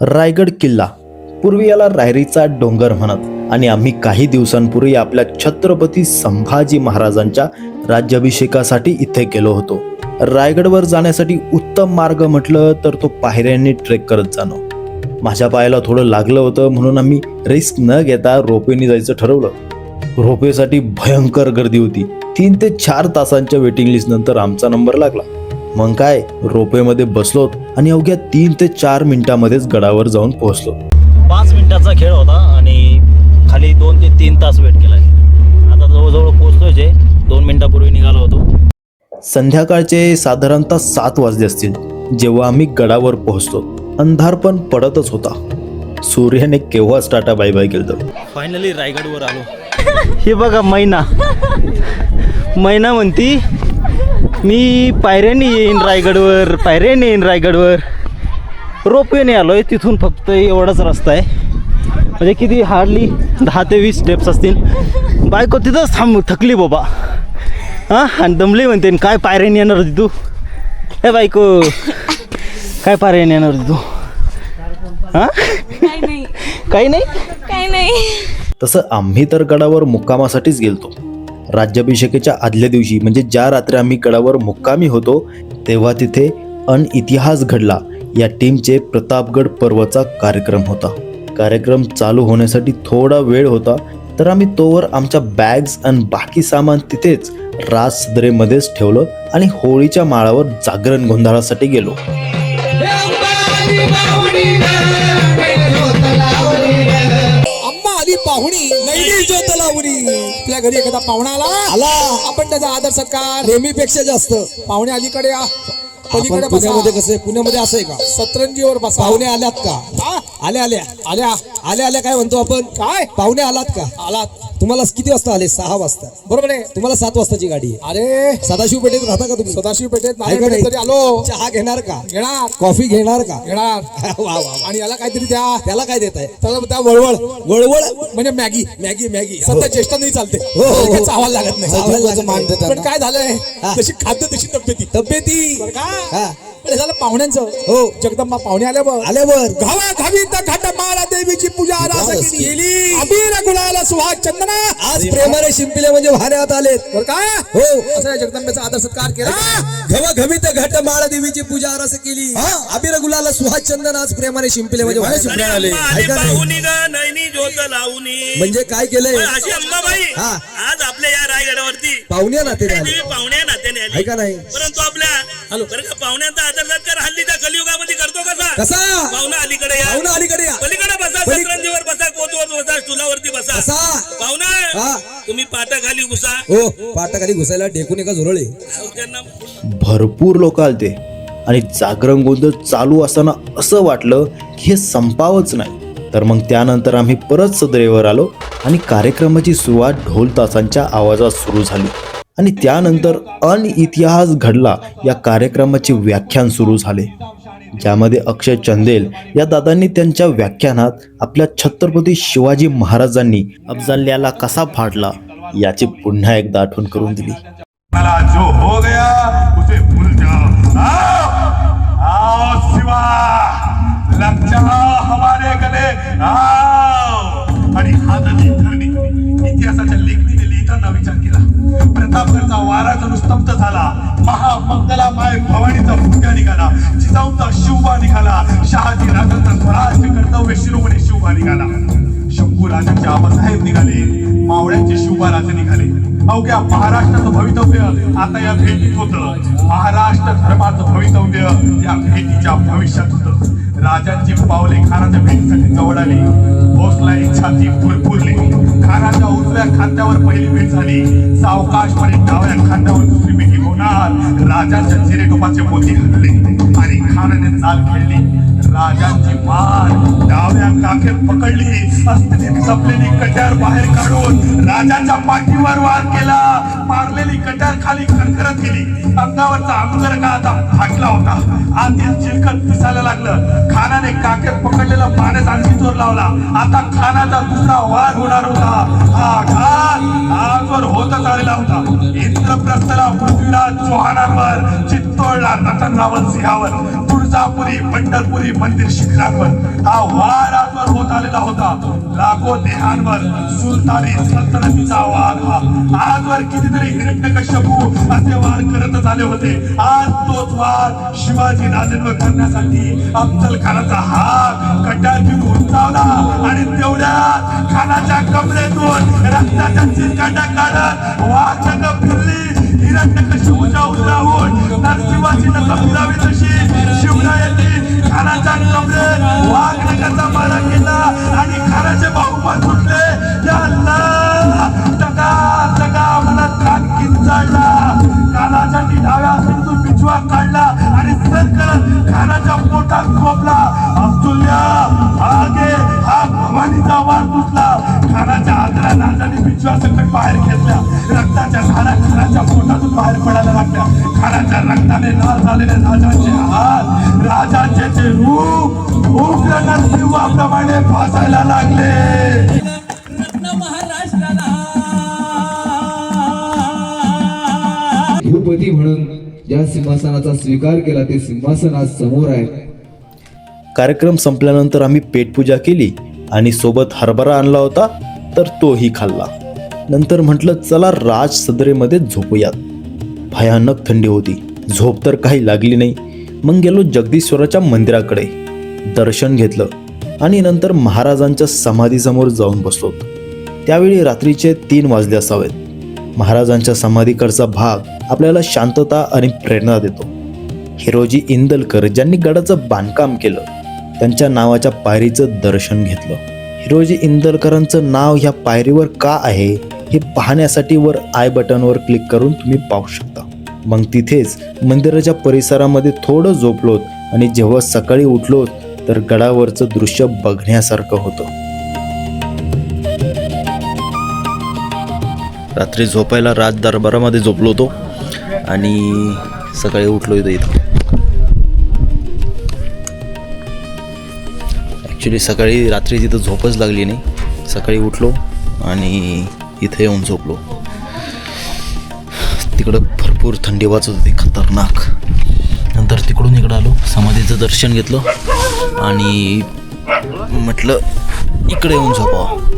रायगड किल्ला, पूर्वी याला रायरीचा डोंगर म्हणत आणि आम्ही काही दिवसांपूर्वी आपल्या छत्रपती संभाजी महाराजांच्या राज्याभिषेकासाठी इथे गेलो होतो. रायगडवर जाण्यासाठी उत्तम मार्ग म्हटलं तर तो पायऱ्यांनी ट्रेक करत जाणं. माझ्या पायाला थोडं लागलं होतं म्हणून आम्ही रिस्क न घेता रोपेने जायचं ठरवलं. रोपेसाठी भयंकर गर्दी होती. 3 ते 4 तासांच्या वेटिंग लिस्ट नंतर आमचा नंबर लागला. मग काय, रोपेमध्ये बसलोत आणि अवघ्या 3 ते 4 मिनिटांमध्येच गडावर जाऊन पोहोचलो. 5 मिनिटाचा खेळ होता आणि खाली 2 ते 3 तास वेट केला. आता जवळजवळ पोहोचतोय. 2 मिनिटापूर्वी निघालो होतो. संध्याकाळचे साधारणतः 7 वाजले असतील जेव्हा आम्ही गडावर पोहोचलो. अंधार पण पडतच होता. सूर्याने केव्हाच टाटा बाय बाय केलं. फायनली रायगडवर आलो. हे बघा, मैना म्हणती मी पायऱ्याने येईन रायगडवर. रोपवेने आलोय. तिथून फक्त एवढाच रस्ता आहे. म्हणजे किती, हार्डली 10 ते 20 स्टेप्स असतील. बायको तिथंच थकली बाबा. हां, आणि दमली म्हणते. काय पायऱ्याने येणार होती तू? हे बायको, काय पायऱ्याने येणार होती तू? हां, काही नाही. तसं आम्ही तर गडावर मुक्कामासाठीच गेलतो. राज्याभिषेकाच्या आदल्या दिवशी म्हणजे ज्या रात्री आम्ही गडावर मुक्कामी होतो तेव्हा तिथे अन इतिहास घडला या टीमचे प्रतापगड पर्वचा कार्यक्रम होता. कार्यक्रम चालू होण्यासाठी थोडा वेळ होता तर आम्ही तोवर आमच्या बॅग्स आणि बाकी सामान तिथेच राजसदरेमध्येच ठेवलं आणि होळीच्या माळावर जागरण गोंधळासाठी गेलो. पाहुणी नाही ज्योत लावणी. आपल्या घरी एखादा पाहुणा आला आपण त्याचा आदर सत्कार नेहमीपेक्षा जास्त. पाहुणे अलीकडे या, पलीकडे पुण्यामध्ये कसं, पुण्यामध्ये असं आहे का? सतरंजीवर बसा. पाहुणे आल्यात का? आल्या काय म्हणतो आपण? काय पाहुणे आलात का? आलात. तुम्हाला किती वाजता आले? 6 वाजता. बरोबर आहे. तुम्हाला 7 वाजताची गाडी आहे. अरे, सदाशिव पेठेत राहता का तुम्ही? सदाशिव पेठेत नाही तरी आलो. चहा घेणार का? घेणार. कॉफी घेणार का? घेणार. वा. आणि याला काहीतरी द्या. त्याला काय देत आहे? त्याला वळवळ म्हणजे मॅगी. सध्या ज्येष्ठ नाही चालते. चावायला लागत नाही. पण काय झालंय, जशी खाद्य तशी तब्येती झालं पाहुण्यांचं. हो, जगदंबा पाहुणे आल्यावर घावी घाटमाळा देवीची पूजा केली. अबीर गुलाल सुहाग चंदना. आज प्रेमाने शिंपले म्हणजे वाहण्यात आलेत. बरं का? हो, असं जगदंबेचा आदर सत्कार केला. घवीत घाटमाळा देवीची पूजा आरास केली. अबीर गुलाल सुहाग चंदन. आज प्रेमाने शिंपले म्हणजे वाहण्यात आले. म्हणजे काय केलंय? आज आपल्या या रायगडावरती पाहुण्या नात्याने आले. ऐका नाही, परंतु आपल्या पाहुण्यांचा आदर सत्कार हल्लीच्या कलियुगामध्ये करतो कसा? पाहुणा अलीकडे या, पलीकडे बसा, सतरंजीवर बसा, कोचवर बसा, स्टुलावरती बसा. पाहुणा तुम्ही पाटाखाली घुसा. हो, पाटाखाली घुसायला टेकून एका झुरळे. भरपूर लोक आलते आणि जागरण गोंधळ चालू असताना असं वाटलं की हे संपावंच नाही. तर मग त्यानंतर आम्ही परत सदरेवर आलो आणि कार्यक्रमाची सुरुवात ढोल तासांच्या आवाजात सुरू झाली आणि त्यानंतर अन इतिहास घडला या कार्यक्रमाचे व्याख्यान सुरू झाले, ज्यामध्ये अक्षय चंदेल या दादांनी त्यांच्या व्याख्यानात आपल्या छत्रपती शिवाजी महाराजांनी अफजल्याला कसा फाडला याची पुन्हा एकदा आठवण करून दिली. जो हो गया उसे भूल जाओ. आओ शिवा, लग जाओ हमारे गले. आओ. आणि हा नदी धरणी इतिहासाच्या लेखणीने लिहिताना विचार केला. प्रतापगडचा वारा जणू स्तब्ध झाला. महामंगलामाय भवानीचा फुटका निघाला. जिजाऊचा शिवबा निघाला. शहाजी राजांचा स्वराज्य कर्तव्य शिरोमणी शिवबा निघाला. शंभू राजांचे आबासाहेब निघाले. मावळ्यांचे शिवबा राजे निघाले. अवघ्या महाराष्ट्राचं भवितव्य आता या भेटीत होतं. महाराष्ट्र धर्माचं भवितव्य या भेटीच्या भविष्यात होतं. राजांची पावले खानाच्या भेटीसाठी जवळ आली. भोसलाई छाती फुरफुरली. खानाच्या उजव्या खांद्यावर पहिली भेट झाली. सावकाशपणे डाव्या खांद्यावर दुसरी भेटी होणार. राजांच्या चिरेटोपाचे मोती हलले आणि खानाने चाल खेळली. राजांची मान डाव्या काखेत पकडली. अस्थिरीत जपलेली कट्यार बाहेर काढून राजाच्या पाठीवर वार केला. मारलेली कट्यार खाली खरखरत गेली. अंगावरचा अंगरखा आता फाटला होता. आतील चिलखत दिसायला लागलं. खानाने काखेत पकडलेला पाण्याचा आणखी जोर लावला. आता खानाचा दुसरा वार होणार होता. हा घात आजवर होतच आलेला होता. इंद्रप्रस्थला पृथ्वीराज चौहानांवर, चित्तोडला नटन रावण सिंहावर, तुळजापुरी पंढरपुरी मंदिर शिखरांवर हा वार आजवर होत आलेला होता. लाखो देहांवर सुलतानी सल्तनतीचा वार हा आजवर कितीतरी हिरण्यकश्यपू असे वार करतच आले होते. आज तोच वार शिवाजी राजेंवर करण्यासाठी अफजल खानाचा हात खड्ड्यात घेऊन उंचावला आणि तेवढ्यात खानाच्या कमरेतून रक्ताच्या चिरकांड्या काढत वाघ फिरली. हिरण्यकश्यपूच्या उतराहून नरसिंहाची नका फिरावी तशी शिवरायांनी खानाच्या कमरेत वाघनखाचा मारा केला आणि खानाचे बाहुपात सुटले. या टका मनात कान किंचाळला. खानाच्या डाव्या हातातून पिछवा काढला आणि सरकत खानाच्या पोटात खोपला. अब्दुल्ला आगे हा भवानीचा वार तुटला. खानाच्या आदरा नाजाने पिछवा सकट बाहेर घेतल्या. रक्ताच्या धारा खानाच्या पोटातून बाहेर पडायला लागल्या. खानाच्या रक्ताने लाल झालेले राजांचे हात राजांचे रूप उग्र नरसिंहाप्रमाणे भासायला लागले. भूपती म्हणून ज्या सिंहासनाचा स्वीकार केला ते सिंहासन आज समोर आहे. कार्यक्रम संपल्यानंतर आम्ही पेटपूजा केली आणि सोबत हरभरा आणला होता तर तोही खाल्ला. नंतर म्हटलं चला राज सदरेमध्ये झोपूयात. भयानक थंडी होती. झोप तर काही लागली नाही. मग गेलो जगदीश्वराच्या मंदिराकडे, दर्शन घेतलं आणि नंतर महाराजांच्या समाधीसमोर जाऊन बसलो. त्यावेळी रात्रीचे 3 वाजले असावेत. महाराजांच्या समाधीकडचा भाग आपल्याला शांतता आणि प्रेरणा देतो. हिरोजी इंदलकर ज्यांनी गडाचं बांधकाम केलं त्यांच्या नावाच्या पायरीचं दर्शन घेतलं. हिरोजी इंदलकरांचं नाव ह्या पायरीवर का आहे हे पाहण्यासाठी वर आय बटनवर क्लिक करून तुम्ही पाहू शकता. मग तिथेच मंदिराच्या परिसरामध्ये थोडं झोपलोत आणि जेव्हा सकाळी उठलोत तर गडावरचं दृश्य बघण्यासारखं होतं. रात्री झोपायला राज दरबारामध्ये झोपलो होतो आणि सकाळी उठलो इथं. ॲक्च्युली सकाळी रात्री तिथं झोपच लागली नाही. सकाळी उठलो आणि इथे येऊन झोपलो. तिकडं भरपूर थंडी वाजत होती, खतरनाक. नंतर तिकडून इकडं आलो, समाधीचं दर्शन घेतलं आणि म्हटलं इकडे येऊन झोपावं.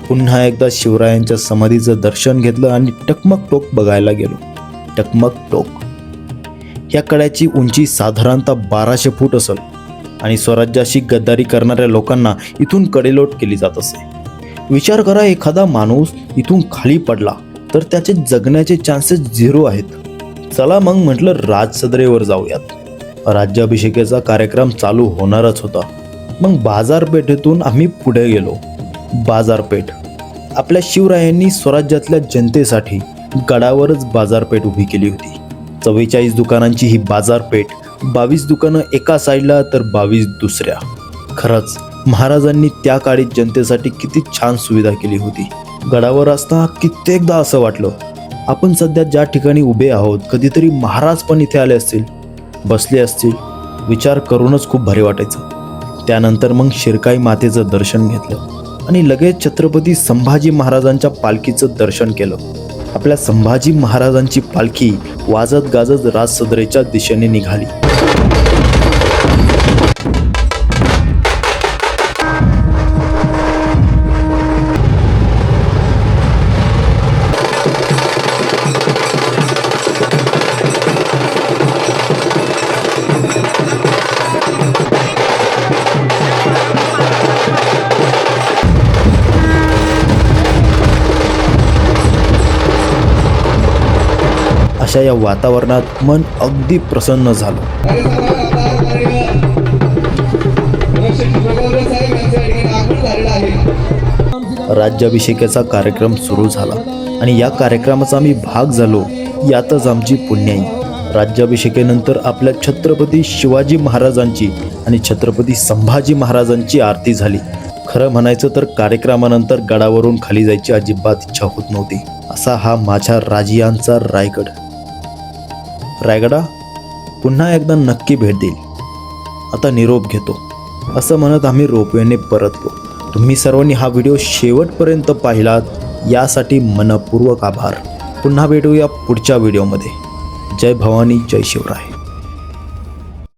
पुन्हा एकदा शिवरायांच्या समाधीचं दर्शन घेतलं आणि टकमक टोक बघायला गेलो. टकमक टोक या कड्याची उंची साधारणतः 1200 फूट असेल आणि स्वराज्याशी गद्दारी करणाऱ्या लोकांना इथून कडेलोट केली जात असे. विचार करा, एखादा माणूस इथून खाली पडला तर त्याचे जगण्याचे चान्सेस 0 आहेत. चला मग म्हटलं राजसदरेवर जाऊयात. राज्याभिषेकाचा कार्यक्रम चालू होणारच होता. मग बाजारपेठेतून आम्ही पुढे गेलो. बाजारपेठ आपल्या शिवरायांनी स्वराज्यातल्या जनतेसाठी गडावरच बाजारपेठ उभी केली होती. 44 दुकानांची ही बाजारपेठ, 22 दुकानं एका साईडला तर 22 दुसऱ्या. खरंच महाराजांनी त्या काळी जनतेसाठी किती छान सुविधा केली होती. गडावर असताना कित्येकदा असं वाटलं आपण सध्या ज्या ठिकाणी उभे आहोत कधीतरी महाराज पण इथे आले असतील, बसले असतील. विचार करूनच खूप भारी वाटायचं. त्यानंतर मग शिरकाई मातेचं दर्शन घेतलं आणि लगेच छत्रपती संभाजी महाराजांच्या पालखीचं दर्शन केलं. आपल्या संभाजी महाराजांची पालखी वाजत गाजत राजसदरेच्या दिशेने निघाली. अशा या वातावरणात मन अगदी प्रसन्न झालं. राज्याभिषेकाचा कार्यक्रम सुरू झाला आणि या कार्यक्रमाचा आम्ही भाग झालो. यातच आमची पुण्याई. राज्याभिषेकानंतर आपल्या छत्रपती शिवाजी महाराजांची आणि छत्रपती संभाजी महाराजांची आरती झाली. खरं म्हणायचं तर कार्यक्रमानंतर गडावरून खाली जायची अजिबात इच्छा होत नव्हती. असा हा माझ्या राजियांचा रायगड. रायगडा पुन्हा एकदा नक्की भेट देईल. आता निरोप घेतो असं म्हणत आम्ही रोपवेने परतलो. तुम्ही सर्वांनी हा व्हिडिओ शेवटपर्यंत पाहिलात यासाठी मनपूर्वक आभार. पुन्हा भेटूया पुढच्या व्हिडिओमध्ये. जय भवानी जय शिवराय.